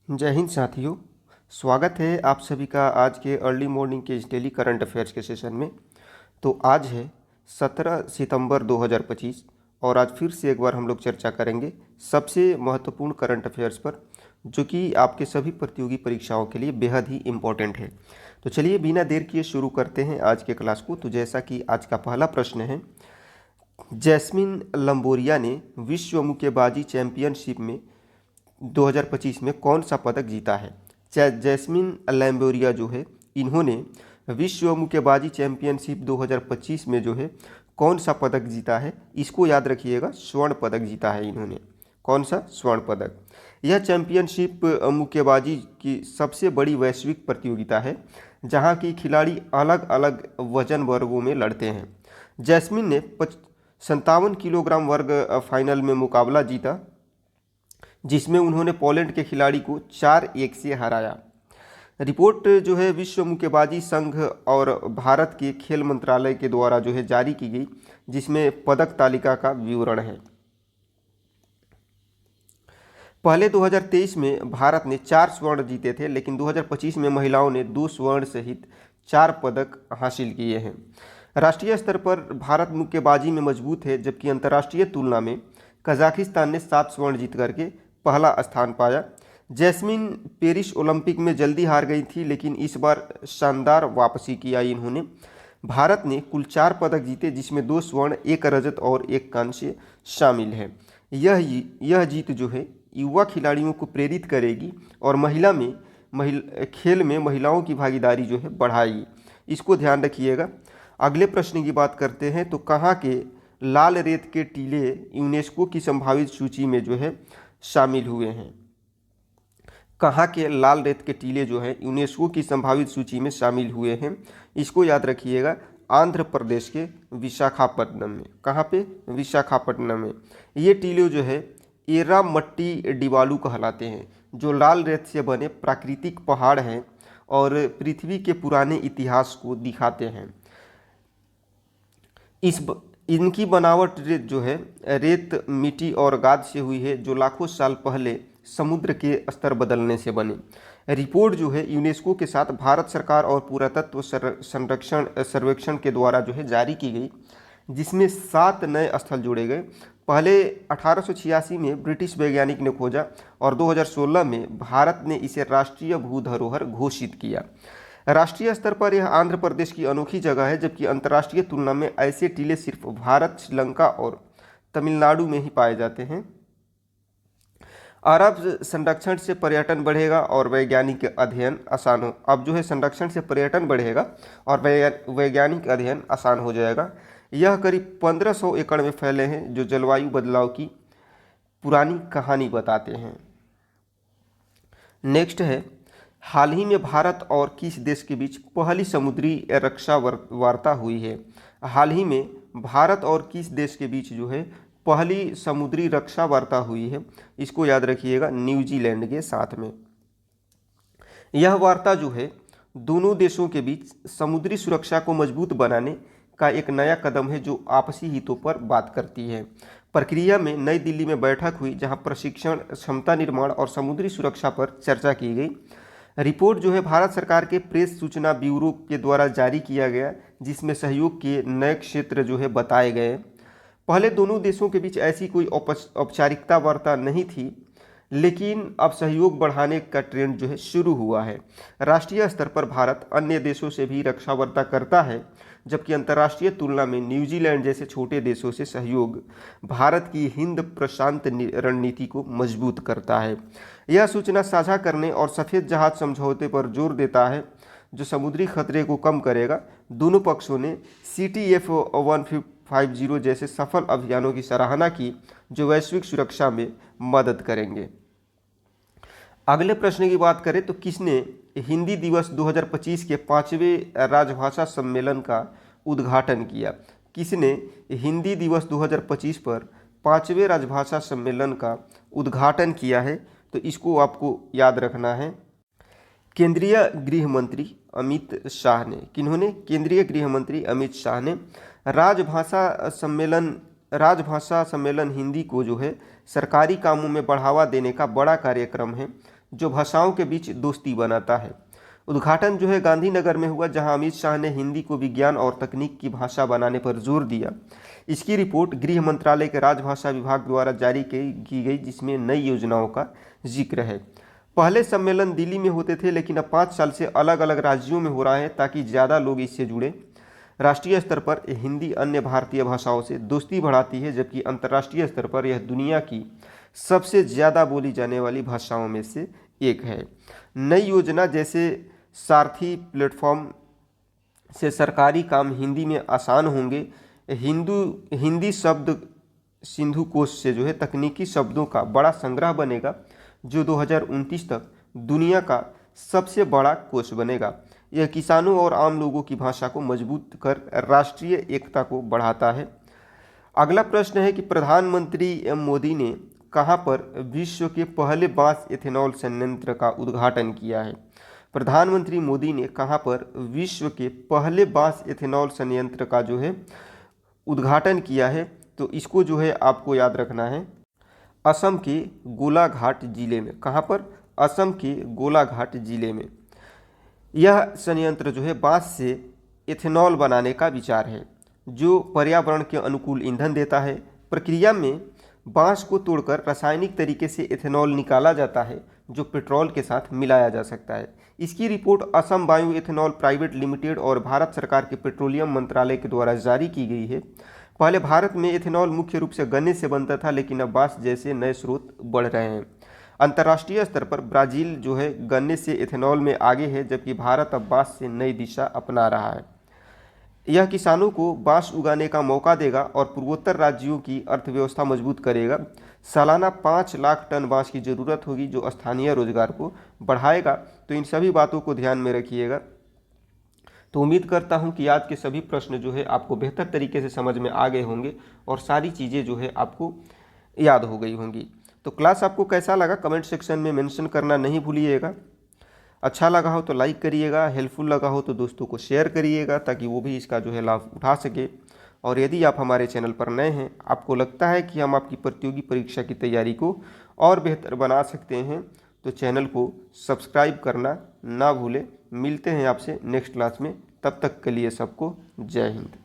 जय हिंद साथियों। स्वागत है आप सभी का आज के अर्ली मॉर्निंग के इस डेली करंट अफेयर्स के सेशन में। तो आज है 17 सितंबर 2025 और आज फिर से एक बार हम लोग चर्चा करेंगे सबसे महत्वपूर्ण करंट अफेयर्स पर, जो कि आपके सभी प्रतियोगी परीक्षाओं के लिए बेहद ही इम्पोर्टेंट है। तो चलिए बिना देर किए शुरू करते हैं आज के क्लास को। तो जैसा कि आज का पहला प्रश्न है, जैस्मिन लंबोरिया ने विश्व मुक्केबाजी चैंपियनशिप में 2025 में कौन सा पदक जीता है। जैस्मिन लैम्बोरिया जो है, इन्होंने विश्व मुक्केबाजी चैंपियनशिप 2025 में जो है कौन सा पदक जीता है, इसको याद रखिएगा, स्वर्ण पदक जीता है इन्होंने। कौन सा? स्वर्ण पदक। यह चैंपियनशिप मुक्केबाजी की सबसे बड़ी वैश्विक प्रतियोगिता है, जहां की खिलाड़ी अलग अलग वजन वर्गों में लड़ते हैं। जैस्मिन ने 57 किलोग्राम वर्ग फाइनल में मुकाबला जीता, जिसमें उन्होंने पोलैंड के खिलाड़ी को 4-1 से हराया। रिपोर्ट जो है विश्व मुक्केबाजी संघ और भारत के खेल मंत्रालय के द्वारा जो है जारी की गई, जिसमें पदक तालिका का विवरण है। पहले 2023 में भारत ने 4 स्वर्ण जीते थे, लेकिन 2025 में महिलाओं ने 2 स्वर्ण सहित 4 पदक हासिल किए हैं। राष्ट्रीय स्तर पर भारत मुक्केबाजी में मजबूत है, जबकि अंतर्राष्ट्रीय तुलना में कजाकिस्तान ने 7 स्वर्ण जीत करके पहला स्थान पाया। जैस्मिन पेरिस ओलंपिक में जल्दी हार गई थी, लेकिन इस बार शानदार वापसी की आई इन्होंने। भारत ने कुल 4 पदक जीते, जिसमें 2 स्वर्ण, 1 रजत और 1 कांस्य शामिल है। यह जीत जो है युवा खिलाड़ियों को प्रेरित करेगी और खेल में महिलाओं की भागीदारी जो है बढ़ाएगी। इसको ध्यान रखिएगा। अगले प्रश्न की बात करते हैं। तो कहाँ के लाल रेत के टीले यूनेस्को की संभावित सूची में जो है शामिल हुए हैं। कहाँ के लाल रेत के टीले जो है यूनेस्को की संभावित सूची में शामिल हुए हैं, इसको याद रखिएगा। आंध्र प्रदेश के विशाखापट्टनम में। कहाँ पे? विशाखापट्टनम में। ये टीले जो है एरामट्टी डिवालू कहलाते हैं, जो लाल रेत से बने प्राकृतिक पहाड़ हैं और पृथ्वी के पुराने इतिहास को दिखाते हैं। इनकी बनावट रेत, मिट्टी और गाद से हुई है, जो लाखों साल पहले समुद्र के स्तर बदलने से बने। रिपोर्ट जो है यूनेस्को के साथ भारत सरकार और पुरातत्व सर्वेक्षण के द्वारा जो है जारी की गई, जिसमें 7 नए स्थल जोड़े गए। पहले 1886 में ब्रिटिश वैज्ञानिक ने खोजा और 2016 में भारत ने इसे राष्ट्रीय भू धरोहर घोषित किया। राष्ट्रीय स्तर पर यह आंध्र प्रदेश की अनोखी जगह है, जबकि अंतर्राष्ट्रीय तुलना में ऐसे टीले सिर्फ भारत, श्रीलंका और तमिलनाडु में ही पाए जाते हैं। अरब संरक्षण से पर्यटन बढ़ेगा और वैज्ञानिक अध्ययन आसान हो। अब जो है संरक्षण से पर्यटन बढ़ेगा और वैज्ञानिक अध्ययन आसान हो जाएगा। यह करीब 1500 एकड़ में फैले हैं, जो जलवायु बदलाव की पुरानी कहानी बताते हैं। नेक्स्ट है, हाल ही में भारत और किस देश के बीच पहली समुद्री रक्षा वार्ता हुई है। हाल ही में भारत और किस देश के बीच जो है पहली समुद्री रक्षा वार्ता हुई है, इसको याद रखिएगा, न्यूजीलैंड के साथ में। यह वार्ता जो है दोनों देशों के बीच समुद्री सुरक्षा को मजबूत बनाने का एक नया कदम है, जो आपसी हितों पर बात करती है। प्रक्रिया में नई दिल्ली में बैठक हुई, जहां प्रशिक्षण, क्षमता निर्माण और समुद्री सुरक्षा पर चर्चा की गई। रिपोर्ट जो है भारत सरकार के प्रेस सूचना ब्यूरो के द्वारा जारी किया गया, जिसमें सहयोग के नए क्षेत्र जो है बताए गए। पहले दोनों देशों के बीच ऐसी कोई औपचारिकता वार्ता नहीं थी, लेकिन अब सहयोग बढ़ाने का ट्रेंड जो है शुरू हुआ है। राष्ट्रीय स्तर पर भारत अन्य देशों से भी रक्षा वार्ता करता है, जबकि अंतर्राष्ट्रीय तुलना में न्यूजीलैंड जैसे छोटे देशों से सहयोग भारत की हिंद प्रशांत रणनीति को मजबूत करता है। यह सूचना साझा करने और सफ़ेद जहाज समझौते पर जोर देता है, जो समुद्री खतरे को कम करेगा। दोनों पक्षों ने CTF 150 जैसे सफल अभियानों की सराहना की, जो वैश्विक सुरक्षा में मदद करेंगे। अगले प्रश्न की बात करें तो किसने हिंदी दिवस 2025 के 5वें राजभाषा सम्मेलन का उद्घाटन किया। किसने हिंदी दिवस 2025 पर 5वें राजभाषा सम्मेलन का उद्घाटन किया है, तो इसको आपको याद रखना है। केंद्रीय गृह मंत्री अमित शाह ने। किन्होंने? केंद्रीय गृह मंत्री अमित शाह ने राजभाषा सम्मेलन हिंदी को जो है सरकारी कामों में बढ़ावा देने का बड़ा कार्यक्रम है, जो भाषाओं के बीच दोस्ती बनाता है। उद्घाटन जो है गांधीनगर में हुआ, जहां अमित शाह ने हिंदी को विज्ञान और तकनीक की भाषा बनाने पर जोर दिया। इसकी रिपोर्ट गृह मंत्रालय के राजभाषा विभाग द्वारा जारी की गई, जिसमें नई योजनाओं का जिक्र है। पहले सम्मेलन दिल्ली में होते थे, लेकिन अब 5 साल से अलग अलग राज्यों में हो रहा है ताकि ज़्यादा लोग इससे जुड़े। राष्ट्रीय स्तर पर हिंदी अन्य भारतीय भाषाओं से दोस्ती बढ़ाती है, जबकि अंतर्राष्ट्रीय स्तर पर यह दुनिया की सबसे ज़्यादा बोली जाने वाली भाषाओं में से एक है। नई योजना जैसे सारथी प्लेटफॉर्म से सरकारी काम हिंदी में आसान होंगे। हिंदी शब्द सिंधु कोश से जो है तकनीकी शब्दों का बड़ा संग्रह बनेगा, जो 2029 तक दुनिया का सबसे बड़ा कोश बनेगा। यह किसानों और आम लोगों की भाषा को मजबूत कर राष्ट्रीय एकता को बढ़ाता है। अगला प्रश्न है कि प्रधानमंत्री मोदी ने कहां पर विश्व के पहले बांस एथेनॉल संयंत्र का उद्घाटन किया है? प्रधानमंत्री मोदी ने कहां पर विश्व के पहले बांस एथेनॉल संयंत्र का जो है उद्घाटन किया है? तो इसको जो है आपको याद रखना है, असम के गोलाघाट जिले में। कहां पर? असम के गोलाघाट जिले में। यह संयंत्र जो है बांस से एथेनॉल बनाने का विचार है, जो पर्यावरण के अनुकूल ईंधन देता है। प्रक्रिया में बांस को तोड़कर रासायनिक तरीके से एथेनॉल निकाला जाता है, जो पेट्रोल के साथ मिलाया जा सकता है। इसकी report Assam bio ethanol private limited और भारत सरकार के पेट्रोलियम मंत्रालय के द्वारा जारी की गई है। पहले भारत में एथेनॉल मुख्य रूप से गन्ने से बनता था, लेकिन अब बांस जैसे नए स्रोत बढ़ रहे हैं। अंतर्राष्ट्रीय स्तर पर ब्राज़ील जो है गन्ने से एथेनॉल में आगे है, जबकि भारत अब बांस से नई दिशा अपना रहा है। यह किसानों को बांस उगाने का मौका देगा और पूर्वोत्तर राज्यों की अर्थव्यवस्था मजबूत करेगा। सालाना 5 लाख टन बांस की ज़रूरत होगी, जो स्थानीय रोजगार को बढ़ाएगा। तो इन सभी बातों को ध्यान में रखिएगा। तो उम्मीद करता हूं कि आज के सभी प्रश्न जो है आपको बेहतर तरीके से समझ में आ गए होंगे और सारी चीज़ें जो है आपको याद हो गई होंगी। तो क्लास आपको कैसा लगा कमेंट सेक्शन में मेंशन करना नहीं भूलिएगा। अच्छा लगा हो तो लाइक करिएगा, हेल्पफुल लगा हो तो दोस्तों को शेयर करिएगा, ताकि वो भी इसका जो है लाभ उठा सके। और यदि आप हमारे चैनल पर नए हैं, आपको लगता है कि हम आपकी प्रतियोगी परीक्षा की तैयारी को और बेहतर बना सकते हैं, तो चैनल को सब्सक्राइब करना ना भूलें। मिलते हैं आपसे नेक्स्ट क्लास में, तब तक के लिए सबको जय हिंद।